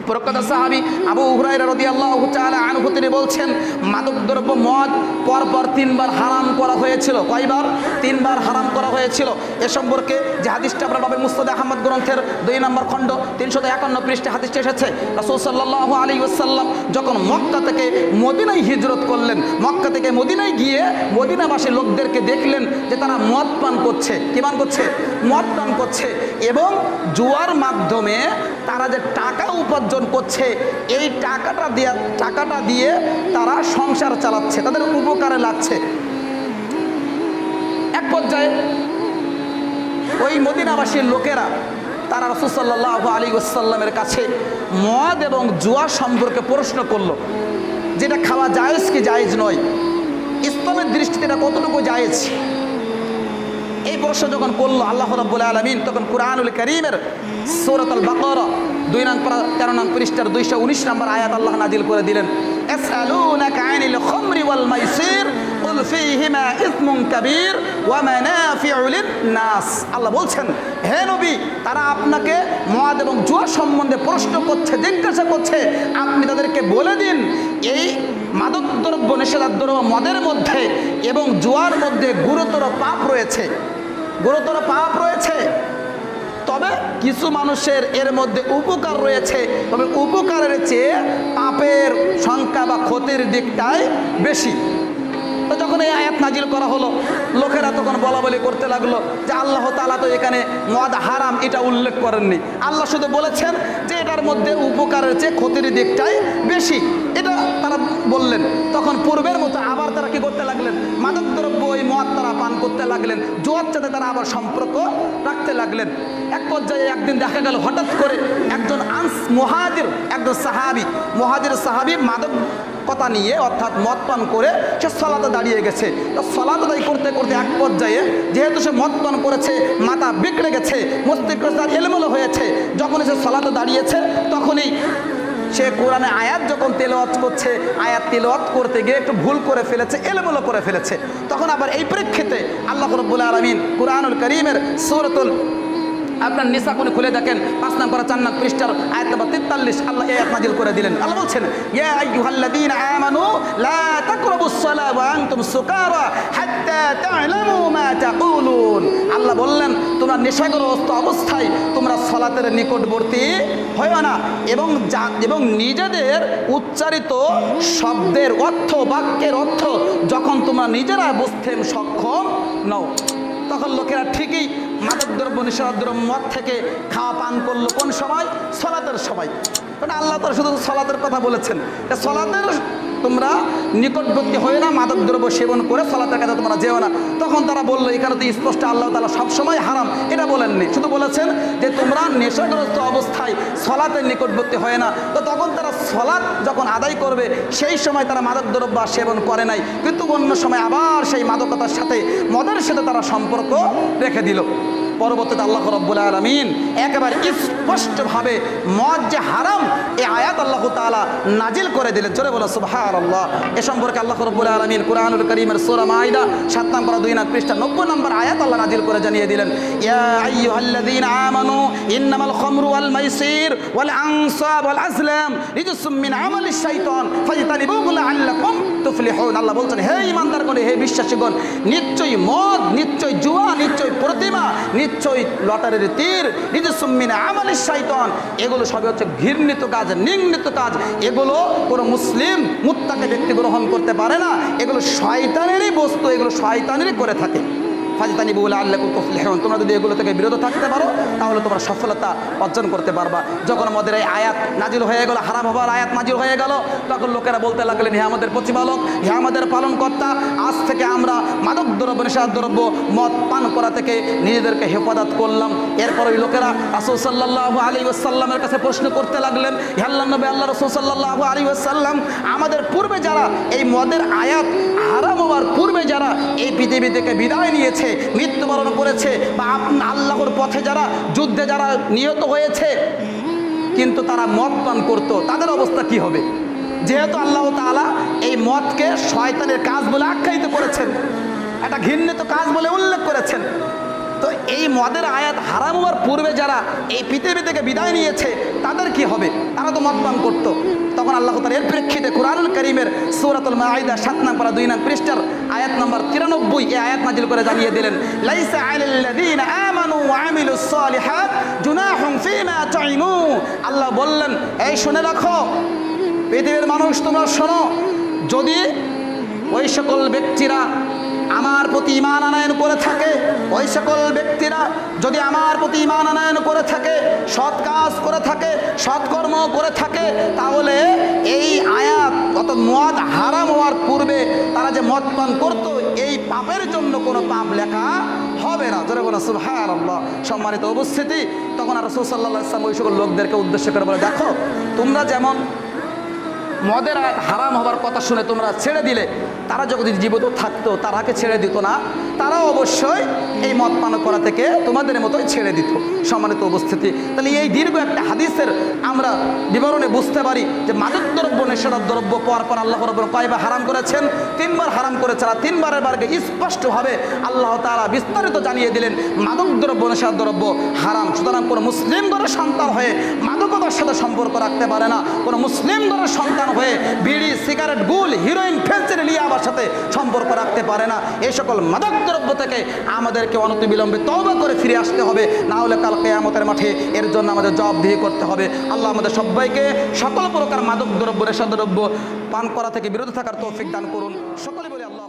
প্রখ্যাত সাহাবী আবু হুরায়রা রাদিয়াল্লাহু তাআলা আনহু তিনি বলছেন, মাদকদ্রব্য মদ পরপর 3 বার হারাম করা হয়েছিল। কয়বার? 3 বার হারাম করা হয়েছিল। এ সম্পর্কে যে হাদিসটা আপনার বাবে মুসনাদ আহমদ গ্রন্থের 2 নম্বর খণ্ড 351 পৃষ্ঠাে হাদিসটি এসেছে। রাসূল সাল্লাল্লাহু আলাইহি ওয়াসাল্লাম যখন মক্কা থেকে মদিনায় হিজরত করলেন, মক্কা থেকে মদিনায় গিয়ে মদিনাবাসী লোকদেরকে দেখলেন যে তারা মদ পান করছে। কি পান করছে? মদ পান করছে। এবং জুয়ার মাধ্যমে তারা যে টাকা উপার্জন করছে, এই টাকাটা দিয়ে তারা সংসার চালাচ্ছে, তাদের উপকারে লাগছে। এক পর্যায়ে ওই মদিনাবাসীর লোকেরা তারা রাসূল সাল্লাল্লাহু আলাইহি ওয়াসাল্লামের কাছে মদ এবং জুয়া সম্পর্কে প্রশ্ন করলো, যেটা খাওয়া জায়েজ কি জায়েজ নয়, ইসলামের দৃষ্টিতে এটা কতটুকু জায়েজ। এই প্রশ্ন যখন করলো আল্লাহ রাব্বুল আলামিন, তখন কুরআনুল কারীমের সূরাতুল বাকারা 13 নং পৃষ্ঠার 219 নম্বর আয়াত আল্লাহ নাজিল করে দিলেন, ইয়াসআলুনাকা আনিল খামরি ওয়াল মাইসির কুল ফীহিমা ইসমুন কাবীর ওয়া মানাফিউ লিন-নাস। আল্লাহ বলছেন, হে নবী, তারা আপনাকে মদ এবং জুয়া সম্বন্ধে প্রশ্ন করছে, জিজ্ঞাসা করছে, আপনি তাদেরকে বলে দিন এই মাদকদ্রব্য নিষেধাজ্ঞ মদের মধ্যে এবং জুয়ার মধ্যে গুরুতর পাপ রয়েছে, গুরুতর পাপ রয়েছে। তবে কিছু মানুষের এর মধ্যে উপকার রয়েছে, তবে উপকারের চেয়ে পাপের সংখ্যা বা ক্ষতির দিকটাই বেশি। তো যখন এই আয়াত নাজিল করা হলো, লোকেরা তখন বলা বলি করতে লাগলো যে আল্লাহ তাআলা তো এখানে মদ হারাম এটা উল্লেখ করেননি, আল্লাহ শুধু বলেছেন যে এটার মধ্যে উপকারের চেয়ে ক্ষতির দিকটাই বেশি, এটা তারা বললেন। তখন পূর্বের মতো আবার তারা কি করতে লাগলেন, মাদকদ্রব্য ওই মদ তারা পান করতে লাগলেন, জুয়ার সাথে তারা আবার সম্পর্ক রাখতে লাগলেন। এক পর্যায়ে একদিন দেখা গেল হঠাৎ করে একজন মুহাজির, একজন মুহাজির সাহাবী মাদক কথা নিয়ে অর্থাৎ মদ পান করে সে সালাতে দাঁড়িয়ে গেছে। তো সালাত আদায় করতে করতে এক পর্যায়ে যেহেতু সে মদ পান করেছে, মাথা বিগড়ে গেছে, মস্তিষ্ক তার এলোমেলো হয়েছে, যখনই সে সালাতে দাঁড়িয়েছে তখনই সে কোরআনে আয়াত যখন তেলাওয়াত করছে, আয়াত তেলাওয়াত করতে গিয়ে একটু ভুল করে ফেলেছে, এলোমেলো করে ফেলেছে। তখন আবার এই প্রেক্ষিতে আল্লাহ রাব্বুল আলামিন কুরআনুল কারীমের সূরাতুল আপনার নিসা কোনে খুলে দেখেন 5 নম্বর 4 নং পৃষ্ঠার আয়াত নম্বর 43 আল্লাহ এই আয়াত নাজিল করে দিলেন। আল্লাহ বলছেন, ইয়া আইয়ুহাল্লাযীনা আমানু লা তাকরাবুস সালাহ ওয়া আনতুম সুকারা হাত্তা তা'লামু মা তাকুলুন। আল্লাহ বললেন, তোমরা নেশাগ্রস্ত অবস্থায় তোমরা সালাতের নিকটবর্তী হয়ো না এবং নিজেদের উচ্চারিত শব্দের অর্থ, বাক্যের অর্থ যখন তোমরা নিজেরা বুঝতে সক্ষম নও। তখন লোকেরা ঠিকই মাদকদ্রব্য নিষেধাজ্ঞ মদ থেকে খাওয়া পান করলো। কোন সময়? সালাতের সময়। কারণ আল্লাহ তাআলা শুধু সালাতের কথা বলেছেন, সালাতের তোমরা নিকটবর্তী হয়ে না, মাদকদ্রব্য সেবন করে সালাতের কাছে তোমরা যেও না। তখন তারা বললো, এখানে তো স্পষ্ট আল্লাহ তাআলা সবসময় হারাম এটা বলেননি, শুধু বলেছেন যে তোমরা নেশাগ্রস্ত অবস্থায় সালাতের নিকটবর্তী হয় না। তো তখন তারা সালাত যখন আদায় করবে সেই সময় তারা মাদকদ্রব্য সেবন করে নাই, কিন্তু অন্য সময় আবার সেই মাদকতার সাথে, মদের সাথে তারা সম্পর্ক রেখে দিল। পরবর্তীতে আল্লাহ রাব্বুল আলামিন একেবারে স্পষ্টভাবে মদ যে হারাম এই আয়াত আল্লাহ তাআলা নাজিল করে দিলেন। জোরে বলো সুবহানাল্লাহ। এ সম্পর্কে আল্লাহ রাব্বুল আলামিন কুরআনুল কারীমের সূরা মাইদা 7 নম্বর 2 নং পৃষ্ঠা 90 নম্বর আয়াত আল্লাহ নাজিল করে জানিয়ে দিলেন, ইয়া আইয়ুহাল্লাযীনা আমানু ইন্নামাল খামরু ওয়াল মাইসির ওয়াল আনসাব ওয়াল আজলাম রিজসুম মিন আমালিশ শাইতান ফাজতানিবুহু লাআল্লাকুম তুফলিহুন। আল্লাহ বলছেন, হে ঈমানদারগণ, হে বিশ্বাসীগণ, নিশ্চয়ই মদ, নিশ্চয়ই জুয়া, নিশ্চয়ই প্রতিমা, নিশ্চয়ই লটারির তীর, রিজসুম মিন আমালিশ শাইতান, এগুলো সবই হচ্ছে ঘৃণিত কাজ, নিন্দিত কাজ। এগুলো কোনো মুসলিম মুত্তাকি ব্যক্তি গ্রহণ করতে পারে না, এগুলো শয়তানেরই বস্তু, এগুলো শয়তানেরই করে থাকে। ফাজতানিবুহু লাআল্লাকুম তুফলিহুন। তোমরা যদি এগুলো থেকে বিরত থাকতে পারো তাহলে তোমরা সফলতা অর্জন করতে পারবা। যখন আমাদের এই আয়াত নাজিল হয়ে গেল, হারাম হবার আয়াত নাজিল হয়ে গেল, তখন লোকেরা বলতে লাগলেন, হে আমাদের প্রতিপালক, হে আমাদের পালনকর্তা, আজ থেকে আমরা মাদকদ্রব্য, নিষেধাজ্ঞ মদ পান করা থেকে নিজেদেরকে হেফাজত করলাম। এরপর ওই লোকেরা রাসূল সাল্লাল্লাহু আলাইহি ওয়াসাল্লামের কাছে প্রশ্ন করতে লাগলেন, হে আল্লাহর নবী, আল্লাহ রাসূল সাল্লাল্লাহু আলাইহি ওয়াসাল্লাম, আমাদের পূর্বে যারা এই মদের আয়াত হারাম হওয়ার পূর্বে যারা এই পৃথিবী থেকে বিদায় নিয়েছে, মৃত্যুবরণ করেছে, বা আল্লাহর পথে যারা যুদ্ধে যারা নিহত হয়েছে, কিন্তু তারা মদ পান করত, তাদের অবস্থা কি হবে? যেহেতু আল্লাহ তাআলা এই মদকে শয়তানের কাজ বলে আখ্যায়িত করেছেন, একটা ঘৃণিত কাজ বলে উল্লেখ করেছেন, তো এই মদের আয়াত হারাম হওয়ার পূর্বে যারা এই পৃথিবী থেকে বিদায় নিয়েছে তাদের কি হবে? তারা তো মদ পান করতো। তখন আল্লাহ তাআলা এর প্রেক্ষিতে কুরআনুল কারীমের সূরাতুল মাঈদা 7 নং পারা 2 নং পৃষ্ঠার আয়াত নম্বর 93 এই আয়াত নাযিল করে জানিয়ে দিলেন, লাইসা আলাল লাযীনা আমানু ওয়া আমিলুস সালিহাত জুনাহুম ফীমা তাইমু। আল্লাহ বললেন, এই শুনে রাখো পৃথিবীর মানুষ, তোমরা শোনো, যদি ওই সকল ব্যক্তিরা আমার প্রতি ঈমান আনয়ন করে থাকে, ওই সকল ব্যক্তিরা যদি আমার প্রতি ঈমান আনয়ন করে থাকে, সৎ কাজ করে থাকে, সৎকর্ম করে থাকে, তাহলে এই আয়াত অর্থাৎ মদ হারাম হওয়ার পূর্বে তারা যে মদ পান করতো এই পাপের জন্য কোনো পাপ লেখা হবে না। জোরে বলো সুবহানাল্লাহ। সম্মানিত উপস্থিতি, তখন আর রাসূল সাল্লাল্লাহু আলাইহি ওয়াসাল্লাম ওই সকল লোকদেরকে উদ্দেশ্য করে বলে, দেখো তোমরা যেমন মদের আয়াত হারাম হবার কথা শুনে তোমরা ছেড়ে দিলে, তারা যদি জীবিত থাকতো তারাকে ছেড়ে দিত না, তারাও অবশ্যই এই মদ পান করা থেকে তোমাদের মতোই ছেড়ে দিত। সম্মানিত উপস্থিতি, তাহলে এই দীর্ঘ একটা হাদিসের আমরা বিবরণে বুঝতে পারি যে মাদকদ্রব্য নেশাদার দ্রব্য পরপর আল্লাহ রাব্বুল কয়বার হারাম করেছেন? 3 বার হারাম করেছেন। আর 3 বারের বারকে স্পষ্টভাবে আল্লাহ তাআলা বিস্তারিত জানিয়ে দিলেন মাদকদ্রব্য নেশাদার দ্রব্য হারাম। সুতরাং কোনো মুসলিম ঘরের সন্তান হয়ে মাদকতার সাথে সম্পর্ক রাখতে পারে না। কোনো মুসলিম ঘরের সন্তান হয়ে বিড়ি, সিগারেট, গুল, হিরোইন, ফেন্সিডিল, ইয়াবার সাথে সম্পর্ক রাখতে পারে না। এই সকল মাদকদ্রব্য থেকে আমাদেরকে অনতিবিলম্বে তওবা করে ফিরে আসতে হবে, না হলে কাল কিয়ামতের মাঠে এর জন্য আমাদের জবাবদিহি করতে হবে। আল্লাহ আমাদের সবাইকে সকল প্রকার মাদকদ্রব্য, নেশাদ্রব্য পান করা থেকে বিরত থাকার তৌফিক দান করুন। সকলে বলি আল্লাহ।